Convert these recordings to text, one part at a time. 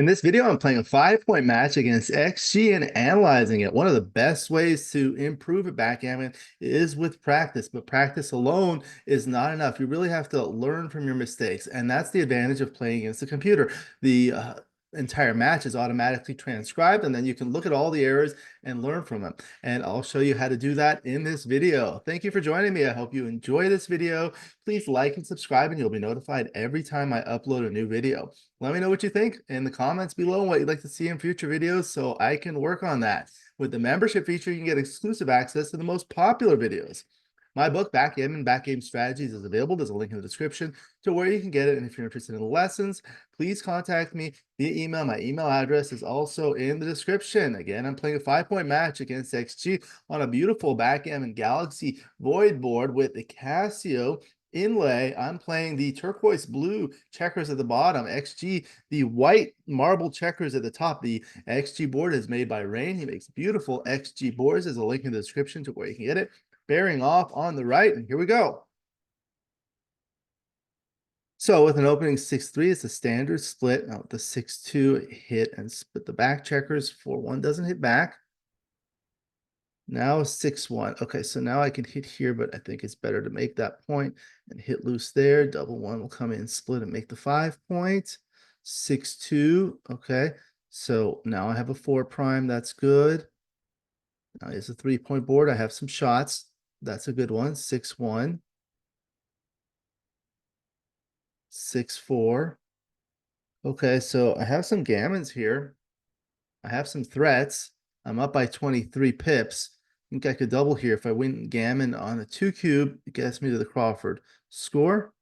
In this video, I'm playing a 5-point match against XG and analyzing it. One of the best ways to improve at backgammon is with practice, but practice alone is not enough. You really have to learn from your mistakes, and that's the advantage of playing against the computer. The entire match is automatically transcribed, and then you can look at all the errors and learn from them. And I'll show you how to do that in this video. Thank you for joining me. I hope you enjoy this video. Please like and subscribe, and you'll be notified every time I upload a new video. Let me know what you think in the comments below, what you'd like to see in future videos so I can work on that. With the membership feature, you can get exclusive access to the most popular videos. My book, Backgammon Strategies, is available. There's a link in the description to where you can get it. And if you're interested in lessons, please contact me via email. My email address is also in the description. Again, I'm playing a 5-point match against XG on a beautiful Backgammon Galaxy Void board with the Casio inlay. I'm playing the turquoise blue checkers at the bottom, XG the white marble checkers at the top. The XG board is made by Rain. He makes beautiful XG boards. There's a link in the description to where you can get it. Bearing off on the right, and here we go. So with an opening 6-3, it's a standard split. Now with the 6-2, hit and split the back checkers. 4-1 doesn't hit back. Now 6-1. Okay, so now I can hit here, but I think it's better to make that point and hit loose there. Double one will come in, split, and make the 5 point. 6-2. Okay, so now I have a 4 prime. That's good. Now it's a 3-point board. I have some shots. That's a good one. 6-1. 6-4. Okay, so I have some gammons here. I have some threats. I'm up by 23 pips. I think I could double here. If I win gammon on a 2 cube, it gets me to the Crawford score.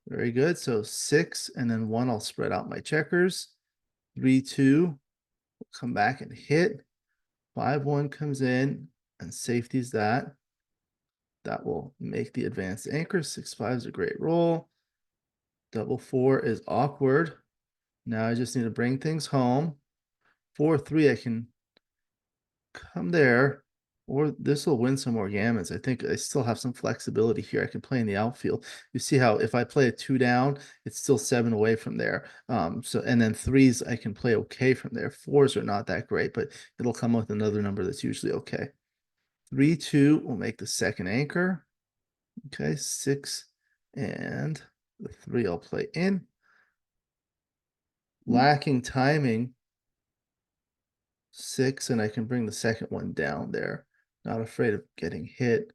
Very good. So 6 and then 1, I'll spread out my checkers. 3-2, come back and hit. 5-1 comes in and safeties that. That will make the advanced anchor. 6-5 is a great roll. Double 4 is awkward. Now I just need to bring things home. 4-3, I can come there, or this will win some more gammons. I think I still have some flexibility here. I can play in the outfield. You see how if I play a 2 down, it's still 7 away from there. So and then 3s I can play okay from there. 4s are not that great, but it'll come with another number that's usually okay. 3-2 will make the second anchor. Okay, 6 and the 3 I'll play in. Lacking timing. 6, and I can bring the second one down there. Not afraid of getting hit.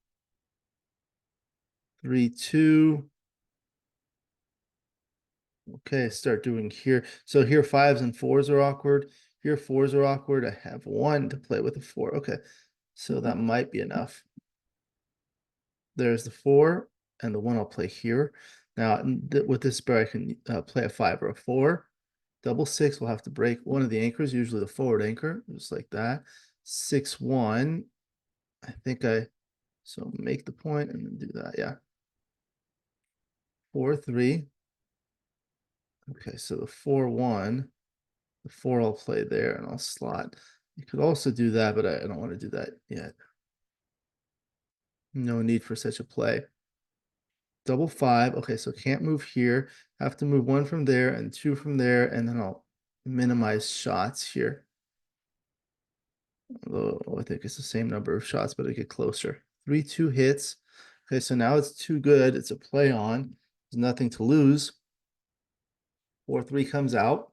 3-2. Okay, start doing here. So here 5s and 4s are awkward. Here 4s are awkward. I have 1 to play with a 4. Okay, so that might be enough. There's the 4, and the 1 I'll play here. Now with this pair, I can play a 5 or a 4. Double 6 will have to break one of the anchors, usually the forward anchor, just like that. 6-1. I think so make the point and then do that, yeah. 4-3. Okay, so the 4-1, the 4 I'll play there and I'll slot. You could also do that, but I don't want to do that yet. No need for such a play. Double 5. Okay, so can't move here. Have to move 1 from there and 2 from there, and then I'll minimize shots here. Although I think it's the same number of shots, but I get closer. 3-2 hits. Okay, so now it's too good. It's a play on. There's nothing to lose. 4-3 comes out.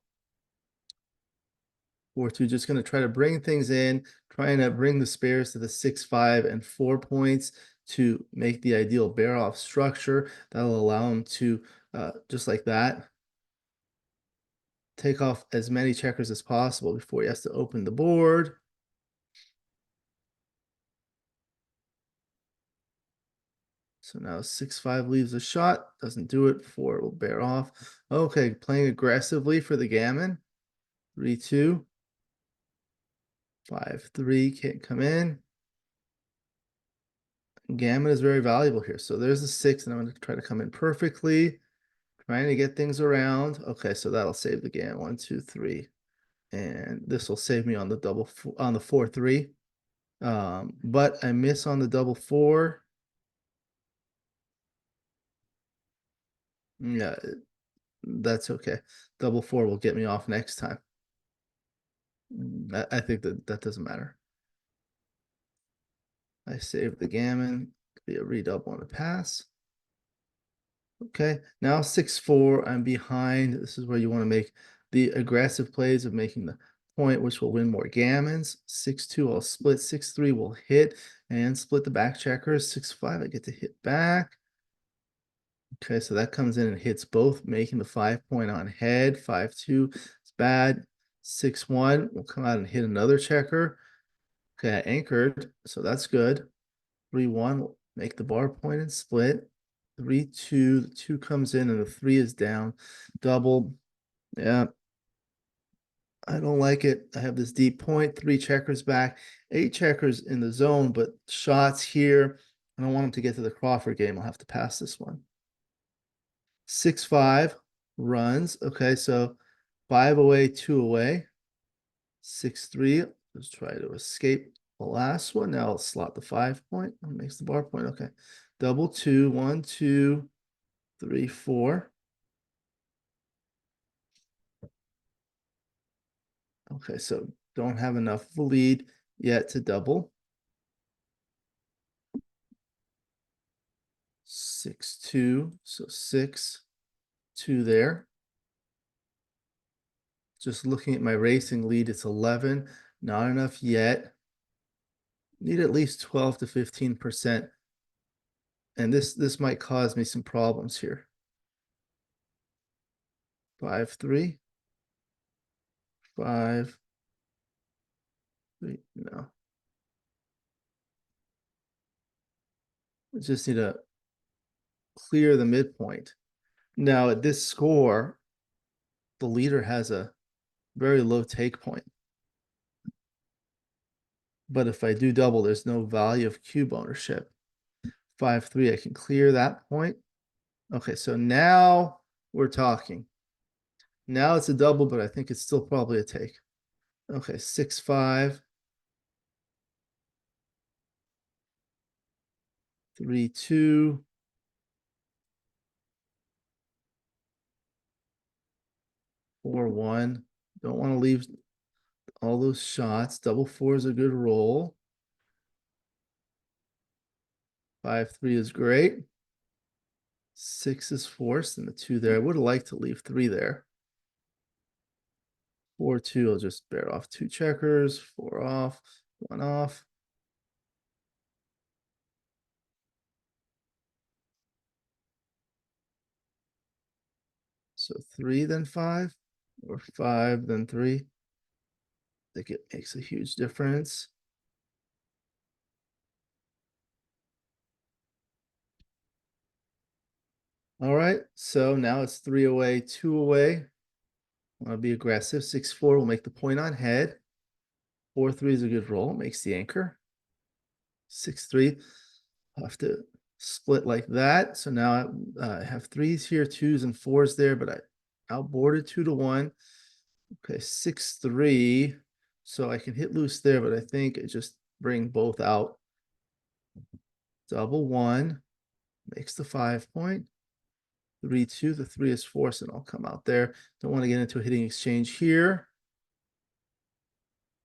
4-2 just going to try to bring things in, trying to bring the spares to the 6-5 and 4 points to make the ideal bear off structure. That'll allow him to, just like that, take off as many checkers as possible before he has to open the board. So now 6-5 leaves a shot, doesn't do it. 4 will bear off. Okay, playing aggressively for the gammon. 3-2. 5-3 can't come in. Gammon is very valuable here. So there's a 6, and I'm going to try to come in perfectly. Trying to get things around. Okay, so that'll save the gammon. 1, 2, 3. And this will save me on the double on the 4-3. But I miss on the double 4. Yeah, that's okay. Double four will get me off next time. I think that doesn't matter. I save the gammon, be a redouble on the pass. Okay, now 6-4, I'm behind. This is where you want to make the aggressive plays of making the point, which will win more gammons. 6-2, I'll split. 6-3 will hit and split the back checkers. 6-5, I get to hit back. Okay, so that comes in and hits both, making the 5-point on head. 5-2, it's bad. 6-1 will come out and hit another checker. Okay, I anchored, so that's good. 3-1 will make the bar point and split. 3-2, the 2 comes in and the 3 is down. Double. Yeah. I don't like it. I have this deep point, 3 checkers back, 8 checkers in the zone, but shots here. I don't want him to get to the Crawford game. I'll have to pass this one. 6-5 runs. Okay, so 5 away, 2 away. 6-3. Let's try to escape the last one. Now I'll slot the 5-point. That makes the bar point. Okay. Double 2, 1, 2, 3, 4. Okay, so don't have enough of a lead yet to double. 6-2, so 6-2 there. Just looking at my racing lead, it's 11, not enough yet. Need at least 12 to 15%. And this might cause me some problems here. 5-3. 5. 3, no. I just need to clear the midpoint. Now at this score, the leader has a very low take point. But if I do double, there's no value of cube ownership. 5-3, I can clear that point. Okay, so now we're talking. Now it's a double, but I think it's still probably a take. Okay, 6-5. 3-2. 4-1. Don't want to leave all those shots. Double 4 is a good roll. 5-3 is great. 6 is forced, and the 2 there. I would have liked to leave 3 there. 4-2, I'll just bear off 2 checkers. 4 off, 1 off. So 3 then 5, or 5 then 3. I think it makes a huge difference. All right, so now it's 3 away, 2 away. I want to be aggressive. 6-4 will make the point on head. 4-3 is a good roll, makes the anchor. 6-3, I'll have to split like that. So now I have 3s here, 2s and 4s there, but I outboarded 2-1. Okay, 6-3. So I can hit loose there, but I think I just bring both out. Double 1 makes the 5-point. 3-2, the 3 is forced, and I'll come out there. Don't want to get into a hitting exchange here.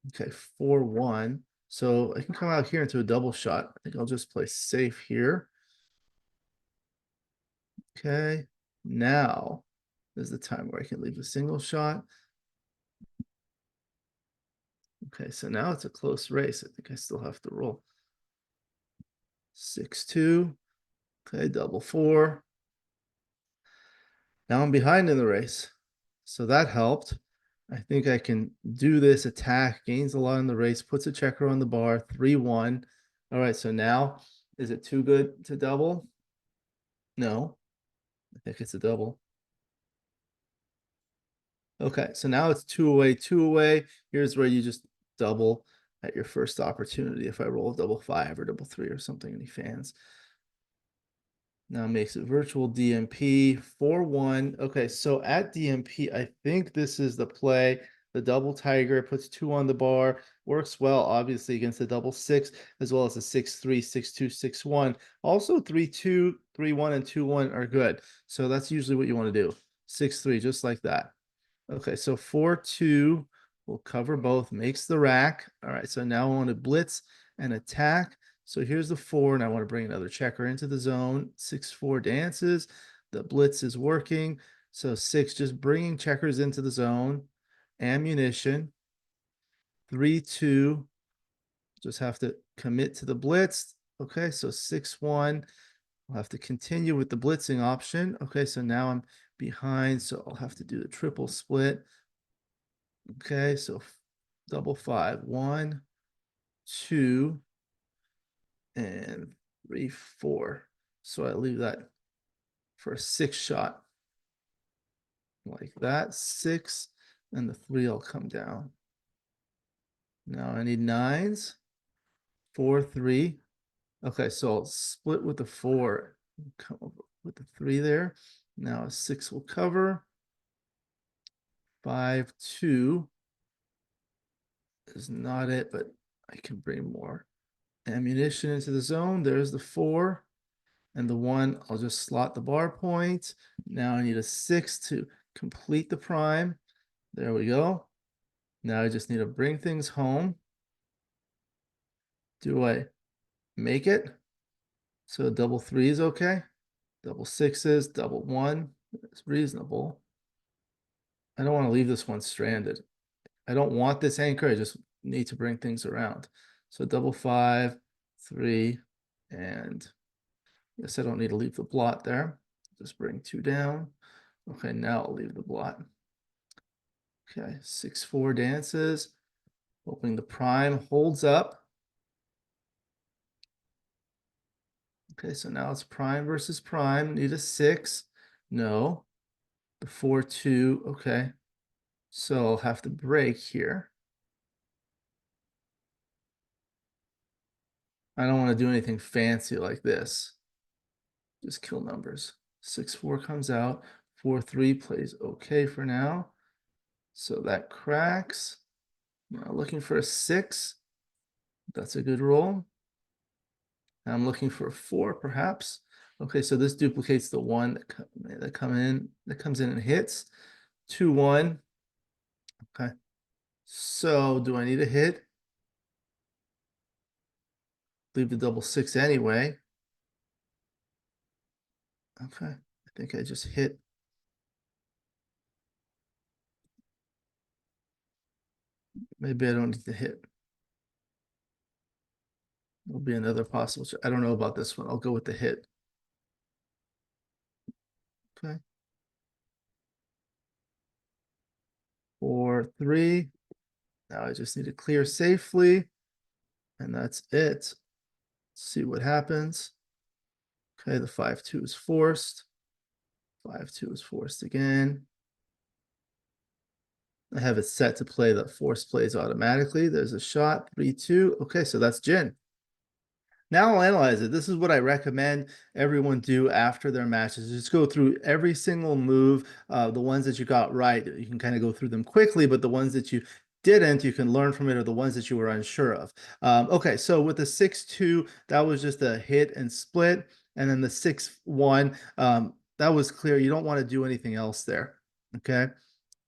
Okay, 4-1. So I can come out here into a double shot. I think I'll just play safe here. Okay, now is the time where I can leave a single shot. Okay, so now it's a close race. I think I still have to roll. 6-2. Okay, double 4. Now I'm behind in the race. So that helped. I think I can do this attack, gains a lot in the race, puts a checker on the bar, 3-1. All right, so now, is it too good to double? No, I think it's a double. Okay, so now it's 2 away, 2 away. Here's where you just double at your first opportunity. If I roll double 5 or double 3 or something, any fans. Now makes it virtual DMP 4-1. Okay, so at DMP, I think this is the play. The double tiger puts 2 on the bar, works well, obviously, against the double 6, as well as the 6-3, 6-2, 6-1. Also, 3-2, 3-1, and 2-1 are good. So that's usually what you want to do. 6-3, just like that. Okay, so 4-2 will cover both, makes the rack. All right, so now I want to blitz and attack. So here's the 4, and I want to bring another checker into the zone. 6-4 dances. The blitz is working. So 6 just bringing checkers into the zone. Ammunition. 3-2. Just have to commit to the blitz. Okay, so 6-1. I'll have to continue with the blitzing option. Okay, so now I'm behind, so I'll have to do the triple split. Okay, so double 5. 1, 2, and 3, 4. So I leave that for a 6 shot. Like that. 6, and the 3 will come down. Now I need 9s. 4, 3. Okay, so I'll split with the 4. Come over with the 3 there. Now a 6 will cover. 5, 2 is not it, but I can bring more ammunition into the zone. There's the 4. And the 1, I'll just slot the bar point. Now I need a 6 to complete the prime. There we go. Now I just need to bring things home. Do I make it? So double 3 is okay. Double 6s, double 1 is reasonable. I don't want to leave this one stranded. I don't want this anchor. I just need to bring things around. So double 5, 3, and I guess I don't need to leave the blot there. Just bring 2 down. Okay, now I'll leave the blot. Okay, 6-4 dances. Hoping the prime holds up. Okay, so now it's prime versus prime. Need a 6. No. The 4-2. Okay. So I'll have to break here. I don't want to do anything fancy like this. Just kill numbers. 6-4 comes out. 4-3 plays okay for now. So that cracks. Now looking for a 6. That's a good roll. I'm looking for a 4, perhaps. Okay, so this duplicates the 1 that comes in and hits. 2-1. Okay. So do I need a hit? Leave the double 6 anyway. Okay. I think I just hit. Maybe I don't need to hit. There'll be another possible. I don't know about this one. I'll go with the hit. Okay. 4-3. Now I just need to clear safely. And that's it. Let's see what happens. Okay, the 5-2 is forced. 5-2 is forced again. I have it set to play the force plays automatically. There's a shot, 3-2. Okay, so that's gin. Now I'll analyze it. This is what I recommend everyone do after their matches. Just go through every single move. The ones that you got right, you can kind of go through them quickly, but the ones that you didn't, you can learn from it, or the ones that you were unsure of. Okay, so with the 6-2, that was just a hit and split. And then the 6-1, that was clear. You don't want to do anything else there. Okay.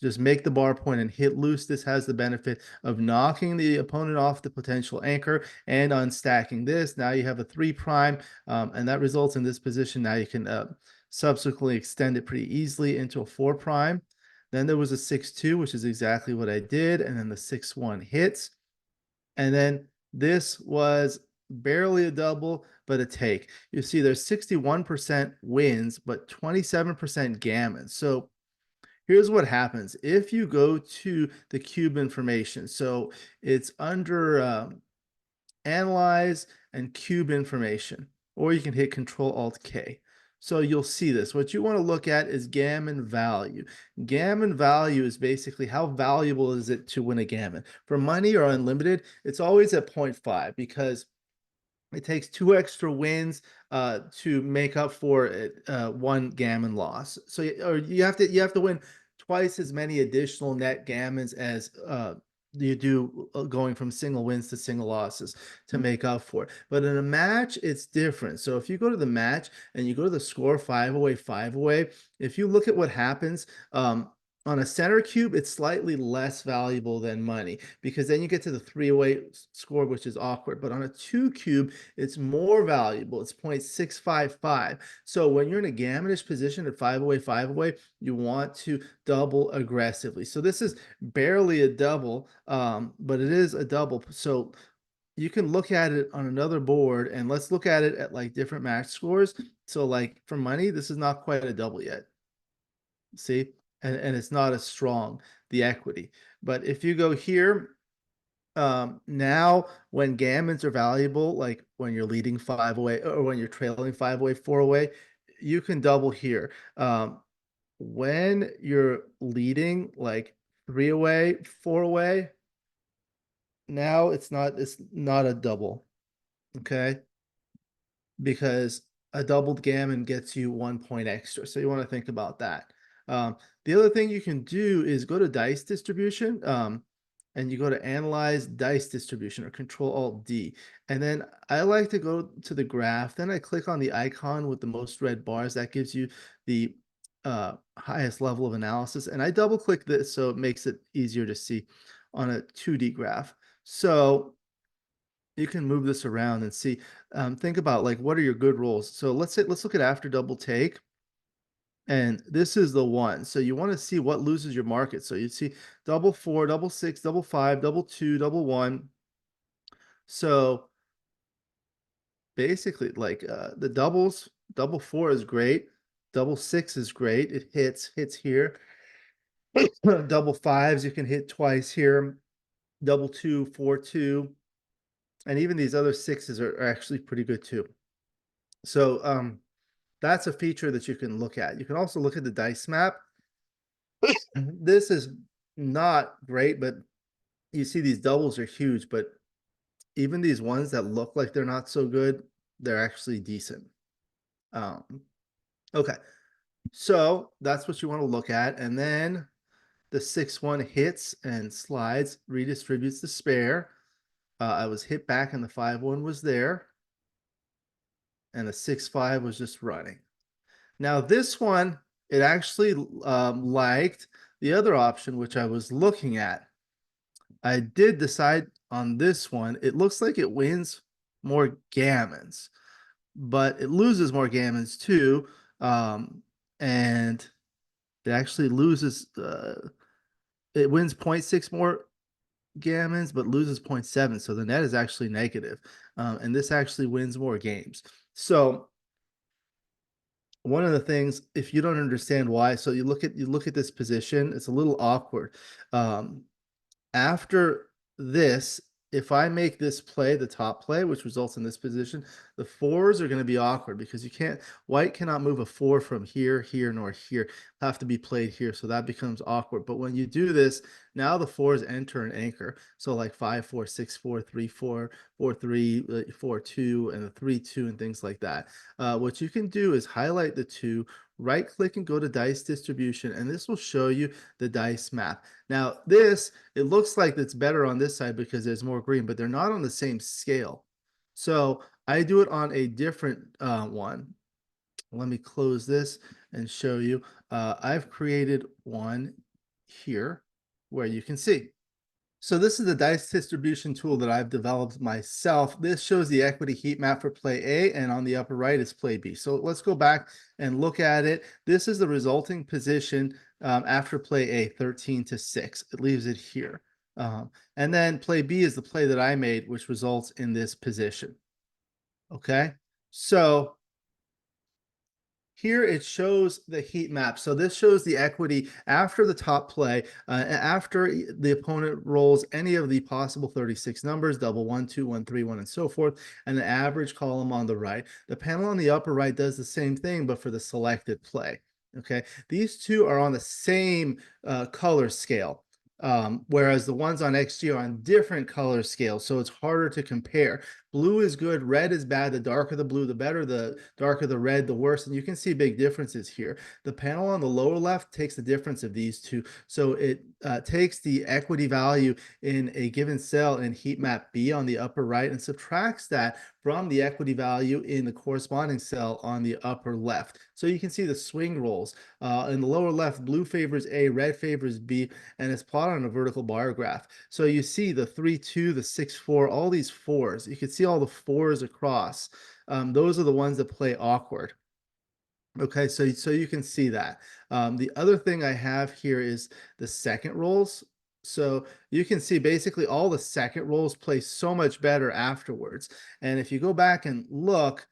Just make the bar point and hit loose. This has the benefit of knocking the opponent off the potential anchor and unstacking this. Now you have a 3 prime, and that results in this position. Now you can subsequently extend it pretty easily into a 4 prime. Then there was a 6-2, which is exactly what I did. And then the 6-1 hits. And then this was barely a double, but a take. You see there's 61% wins, but 27% gammon. So here's what happens. If you go to the cube information, so it's under analyze and cube information, or you can hit Control-Alt-K. So you'll see this. What you want to look at is gammon value. Gammon value is basically how valuable is it to win a gammon. For money or unlimited, it's always at 0.5 because it takes 2 extra wins to make up for 1 gammon loss. So you have to win twice as many additional net gammons as you do going from single wins to single losses to make up for it. But in a match, it's different. So if you go to the match and you go to the score 5 away, 5 away, if you look at what happens, On a center cube, it's slightly less valuable than money because then you get to the three-way score, which is awkward. But on a two cube, it's more valuable. It's 0.655. So when you're in a gammonish position at five away, you want to double aggressively. So this is barely a double, but it is a double. So you can look at it on another board, and let's look at it at like different match scores. So like for money, this is not quite a double yet. See, and it's not as strong, the equity. But if you go here, now when gammons are valuable, like when you're leading five away or when you're trailing five away, four away, you can double here. When you're leading like three away, four away, now it's not a double. Okay, because a doubled gammon gets you 1 point extra. So you want to think about that. The other thing you can do is go to dice distribution, and you go to analyze dice distribution or Control Alt D. And then I like to go to the graph. Then I click on the icon with the most red bars. That gives you the highest level of analysis. And I double click this so it makes it easier to see on a 2D graph. So you can move this around and see. Think about like what are your good rolls. So let's look at after double take, and this is the one. So you want to see what loses your market. So you see double four, double six, double five, double two, double one. So basically, like the doubles, double four is great, double six is great. It hits here. Double fives you can hit twice here. Double two, four, two. And even these other sixes are actually pretty good too. So that's a feature that you can look at. You can also look at the dice map. This is not great, but you see these doubles are huge, but even these ones that look like they're not so good, they're actually decent. Okay, so that's what you want to look at. And then the 6-1 hits and slides, redistributes the spare. I was hit back and the 5-1 was there. And the 6-5 was just running. Now this one, it actually liked the other option, which I was looking at. I did decide on this one. It looks like it wins more gammons, but it loses more gammons too. And it actually loses, it wins 0.6 more gammons, but loses 0.7. So the net is actually negative. And this actually wins more games. So one of the things, if you don't understand why, so you look at this position, it's a little awkward. After this, if I make this play, the top play, which results in this position, the fours are going to be awkward because white cannot move a four from here, nor here. Have to be played here, so that becomes awkward. But when you do this, now the fours enter an anchor. So like 5, 4, 6, 4, 3, 4, 4, 3, 4, 2, and the 3, 2, and things like that. What you can do is highlight the two, right click and go to dice distribution, and this will show you the dice map. Now this, it looks like it's better on this side because there's more green, but they're not on the same scale. So I do it on a different one. Let me close this and show you. I've created one here where you can see. So this is the dice distribution tool that I've developed myself. This shows the equity heat map for play A, and on the upper right is play B. So let's go back and look at it. This is the resulting position after play A, 13-6. It leaves it here. And then play B is the play that I made, which results in this position. Okay, so here it shows the heat map. So this shows the equity after the top play, after the opponent rolls any of the possible 36 numbers, double 1, 2, 1, 3, 1, and so forth, and the average column on the right. The panel on the upper right does the same thing, but for the selected play. Okay, these two are on the same color scale. Whereas the ones on XG are on different color scales, so it's harder to compare. Blue is good, red is bad. The darker the blue, the better. The darker the red, the worse. And you can see big differences here. The panel on the lower left takes the difference of these two. So it takes the equity value in a given cell in heat map B on the upper right and subtracts that from the equity value in the corresponding cell on the upper left. So you can see the swing rolls. In the lower left, blue favors A, red favors B, and it's plotted on a vertical bar graph. So you see the 3-2, the 6-4, all these fours. You can see all the fours across. Those are the ones that play awkward. Okay, so you can see that. The other thing I have here is the second rolls. So you can see basically all the second rolls play so much better afterwards. And if you go back and look,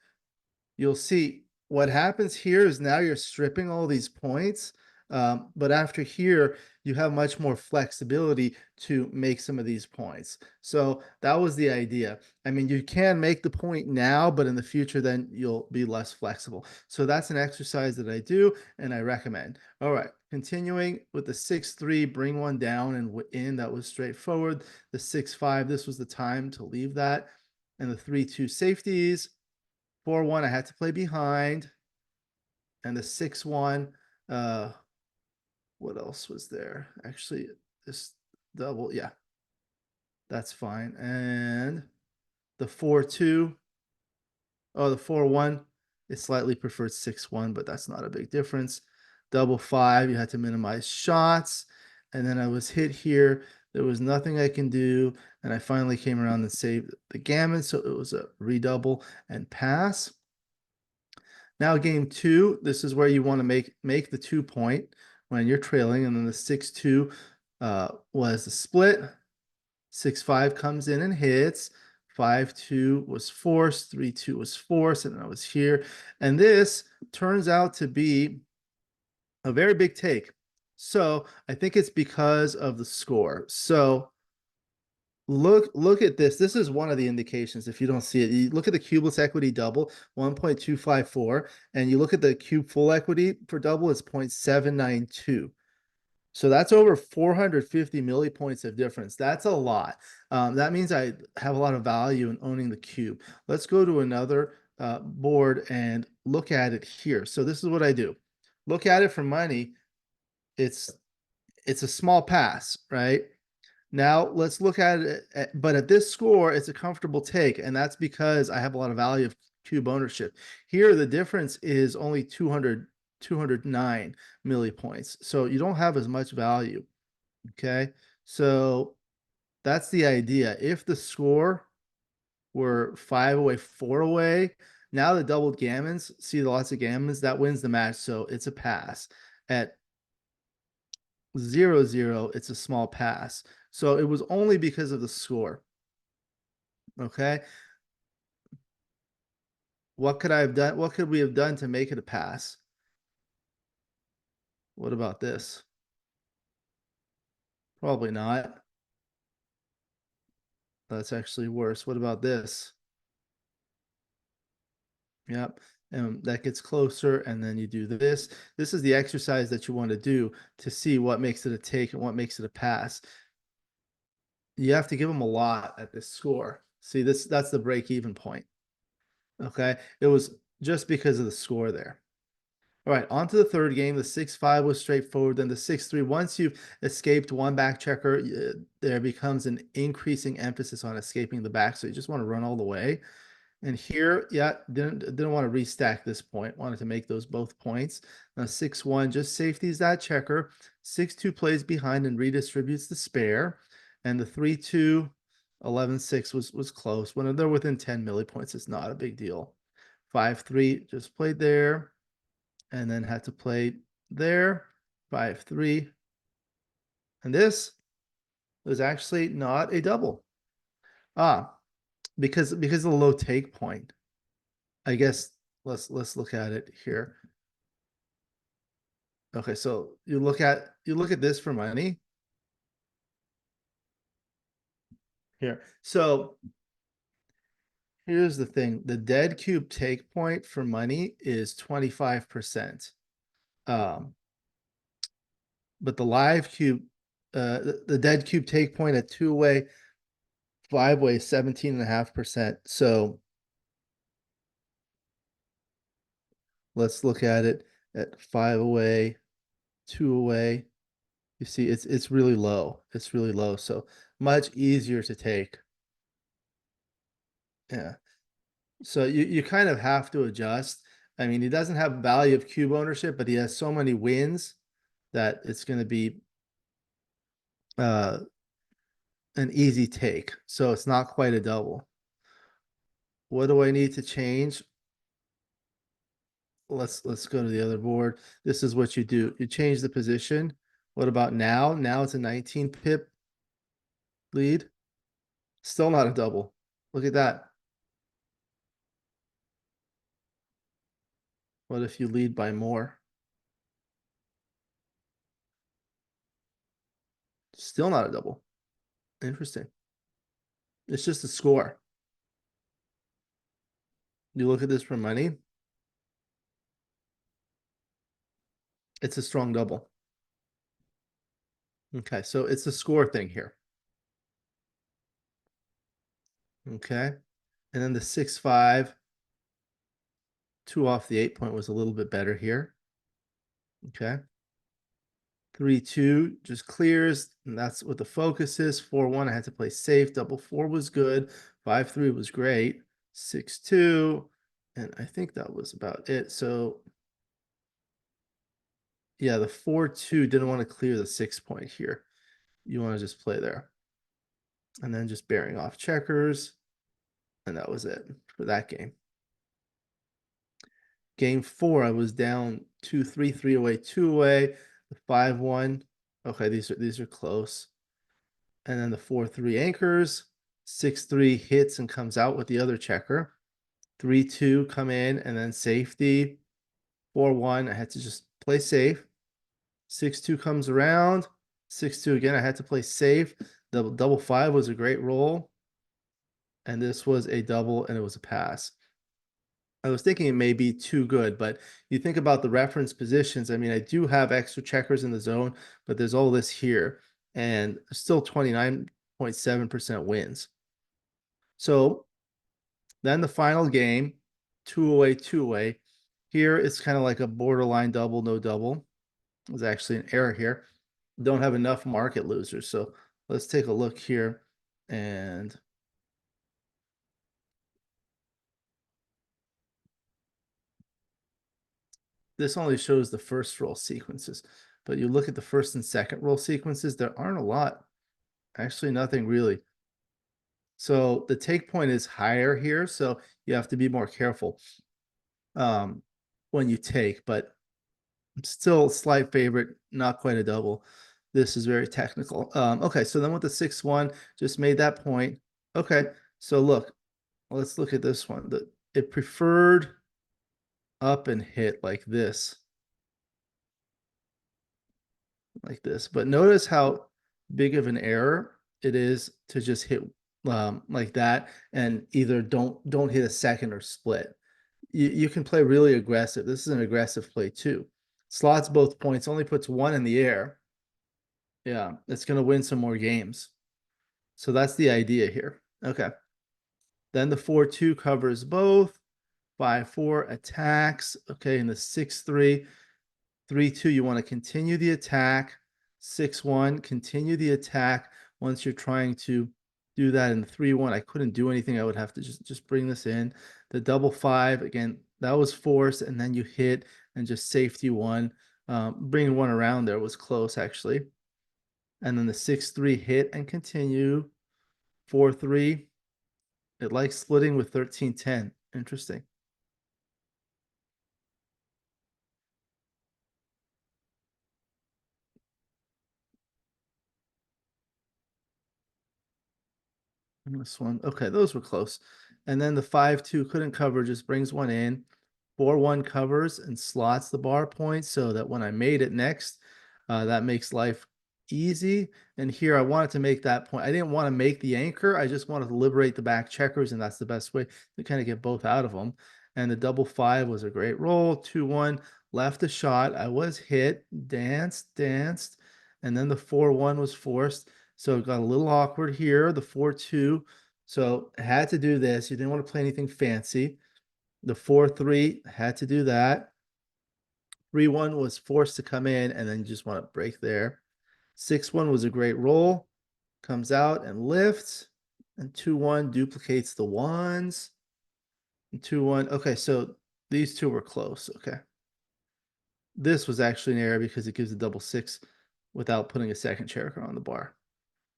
you'll see what happens here is now you're stripping all these points. But after here, you have much more flexibility to make some of these points. So that was the idea. I mean, you can make the point now, but in the future, then you'll be less flexible. So that's an exercise that I do and I recommend. All right, continuing with the 6-3, bring one down and in. That was straightforward. The 6-5, this was the time to leave that. And the 3-2 safeties. 4-1, I had to play behind. And the 6-1, what else was there? Actually, this double, yeah, that's fine. And the 4-2, oh, the 4-1 is slightly preferred 6-1, but that's not a big difference. Double 5, you had to minimize shots. And then I was hit here. There was nothing I can do. And I finally came around and saved the gammon. So it was a redouble and pass. Now game 2, this is where you want to make the 2-point when you're trailing, and then the 6-2 was the split. 6-5 comes in and hits. 5-2 was forced. 3-2 was forced, and I was here. And this turns out to be a very big take. So I think it's because of the score. So look at this. This is one of the indications. If you don't see it, you look at the cubeless equity double 1.254, and you look at the cube full equity for double, it's 0.792. So that's over 450 millipoints of difference. That's a lot. That means I have a lot of value in owning the cube. Let's go to another board and look at it here. So this is what I do. Look at it for money. It's a small pass, right? Now let's look at it, but at this score, it's a comfortable take, and that's because I have a lot of value of cube ownership. Here, the difference is only 209 millipoints, so you don't have as much value, okay? So that's the idea. If the score were 5 away, 4 away, now the doubled gammons, see lots of gammons, that wins the match, so it's a pass. At 0-0, it's a small pass. So it was only because of the score. Okay. What could I have done? What could we have done to make it a pass? What about this? Probably not. That's actually worse. What about this? Yep. And that gets closer, and then you do this. This is the exercise that you want to do to see what makes it a take and what makes it a pass. You have to give them a lot at this score. See, that's the break-even point. Okay. It was just because of the score there. All right, on to the third game. The 6-5 was straightforward. Then the 6-3, once you've escaped one back checker, there becomes an increasing emphasis on escaping the back. So you just want to run all the way. And here, yeah, didn't want to restack this point. Wanted to make those both points. Now 6-1 just safeties that checker. 6-2 plays behind and redistributes the spare. And the 3-2, 11-6 was close. When they're within 10 millipoints, it's not a big deal. 5-3 just played there, and then had to play there. 5-3. And this was actually not a double. Because of the low take point. I guess let's look at it here. Okay, so you look at this for money. Here. So here's the thing. The dead cube take point for money is 25%. But the live cube, the dead cube take point at 2-way 5-way 17.5%. So let's look at it at 5-away, 2-away. You see, it's really low. It's really low. So much easier to take. Yeah. So you kind of have to adjust. I mean, he doesn't have value of cube ownership, but he has so many wins that it's going to be uh, an easy take. So it's not quite a double. What do I need to change? Let's go to the other board. This is what you do. You change the position. What about now? Now it's a 19 pip lead. Still not a double. Look at that. What if you lead by more? Still not a double. Interesting. It's just a score. You look at this for money. It's a strong double. Okay, so it's a score thing here. Okay. And then the 6-5, 2 off the 8 point was a little bit better here. Okay. 3-2 just clears, and that's what the focus is. 4-1, I had to play safe. Double 4 was good. 5-3 was great. 6-2, and I think that was about it. So yeah, the 4-2 didn't want to clear the 6 point here. You want to just play there. And then just bearing off checkers. And that was it for that game. Game 4, I was down 2-3, 3-away, 2-away, the 5-1. Okay, these are close. And then the 4-3 anchors, 6-3 hits and comes out with the other checker. 3-2 come in and then safety. 4-1, I had to just play safe. 6-2 comes around. 6-2 again, I had to play safe. Double 5 was a great roll. And this was a double and it was a pass. I was thinking it may be too good, but you think about the reference positions. I mean, I do have extra checkers in the zone, but there's all this here and still 29.7% wins. So then the final game, 2-away, 2-away. Here it's kind of like a borderline double, no double. There's actually an error here. Don't have enough market losers. So let's take a look here and this only shows the first roll sequences, but you look at the first and second roll sequences, there aren't a lot. Actually, nothing really. So the take point is higher here, so you have to be more careful when you take, but still slight favorite, not quite a double. This is very technical. Okay, so then with the 6-1, just made that point. Okay, so look, let's look at this one. It preferred up and hit like this. Like this. But notice how big of an error it is to just hit like that and either don't hit a second or split. You can play really aggressive. This is an aggressive play too. Slots both points, only puts one in the air. Yeah, it's going to win some more games. So that's the idea here. Okay. Then the 4-2 covers both. 5-4 attacks. Okay, and the 6-3. 3-2, you want to continue the attack. 6-1, continue the attack. Once you're trying to do that in the 3-1, I couldn't do anything. I would have to just bring this in. The double 5, again, that was forced, and then you hit and just safety 1. Bringing 1 around there was close, actually. And then the 6-3 hit and continue. 4-3. It likes splitting with 13-10. Interesting. This one. Okay, those were close. And then the 5-2 couldn't cover, just brings 1 in. 4-1 covers and slots the bar point so that when I made it next, that makes life easy. And here I wanted to make that point. I didn't want to make the anchor. I just wanted to liberate the back checkers, and that's the best way to kind of get both out of them. And the double 5 was a great roll. 2-1, left a shot. I was hit, danced, and then the 4-1 was forced. So it got a little awkward here, the 4-2. So had to do this. You didn't want to play anything fancy. The 4-3 had to do that. 3-1 was forced to come in, and then you just want to break there. 6-1 was a great roll. Comes out and lifts. And 2-1 duplicates the ones. And 2-1. Okay, so these two were close. Okay. This was actually an error because it gives a double six without putting a second checker on the bar.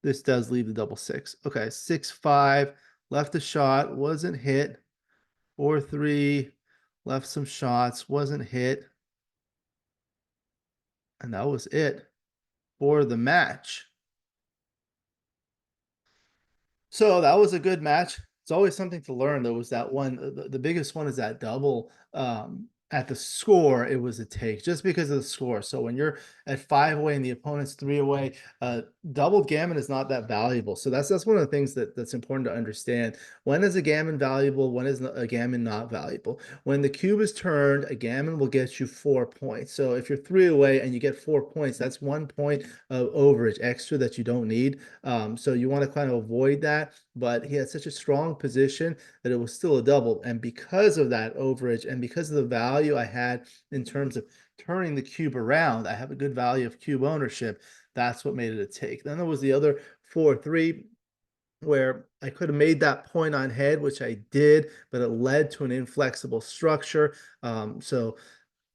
This does leave the double six. Okay, 6-5, left a shot, wasn't hit. 4-3, left some shots, wasn't hit. And that was it for the match. So that was a good match. It's always something to learn. There was that one, the biggest one is that double at the score, it was a take just because of the score. So when you're at 5 away and the opponent's 3 away, double gammon is not that valuable. So that's one of the things that's important to understand. When is a gammon valuable? When is a gammon not valuable? When the cube is turned, a gammon will get you 4 points. So if you're 3 away and you get 4 points, that's 1 point of overage extra that you don't need. So you want to kind of avoid that. But he had such a strong position that it was still a double. And because of that overage and because of the value I had in terms of turning the cube around, I have a good value of cube ownership. That's what made it a take. Then there was the other 4-3 where I could have made that point on head, which I did, but it led to an inflexible structure. So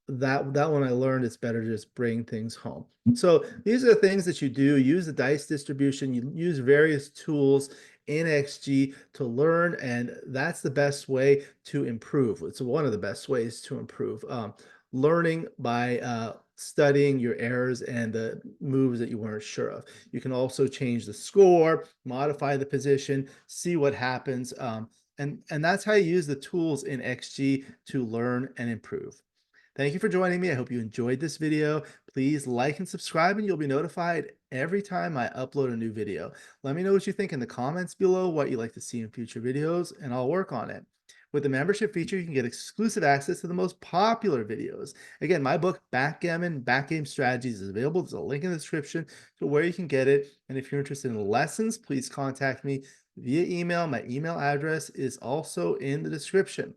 that one I learned it's better to just bring things home. So these are the things that you do. Use the dice distribution. You use various tools in XG to learn, and that's the best way to improve. It's one of the best ways to improve. Learning by studying your errors and the moves that you weren't sure of. You can also change the score, modify the position, see what happens. And that's how you use the tools in XG to learn and improve. Thank you for joining me. I hope you enjoyed this video. Please like and subscribe, and you'll be notified every time I upload a new video. Let me know what you think in the comments below, what you'd like to see in future videos, and I'll work on it. With the membership feature, you can get exclusive access to the most popular videos. Again, my book, Backgammon Backgame Strategies, is available. There's a link in the description to where you can get it. And if you're interested in lessons, please contact me via email. My email address is also in the description.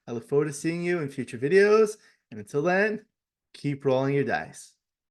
I look forward to seeing you in future videos. And until then, keep rolling your dice.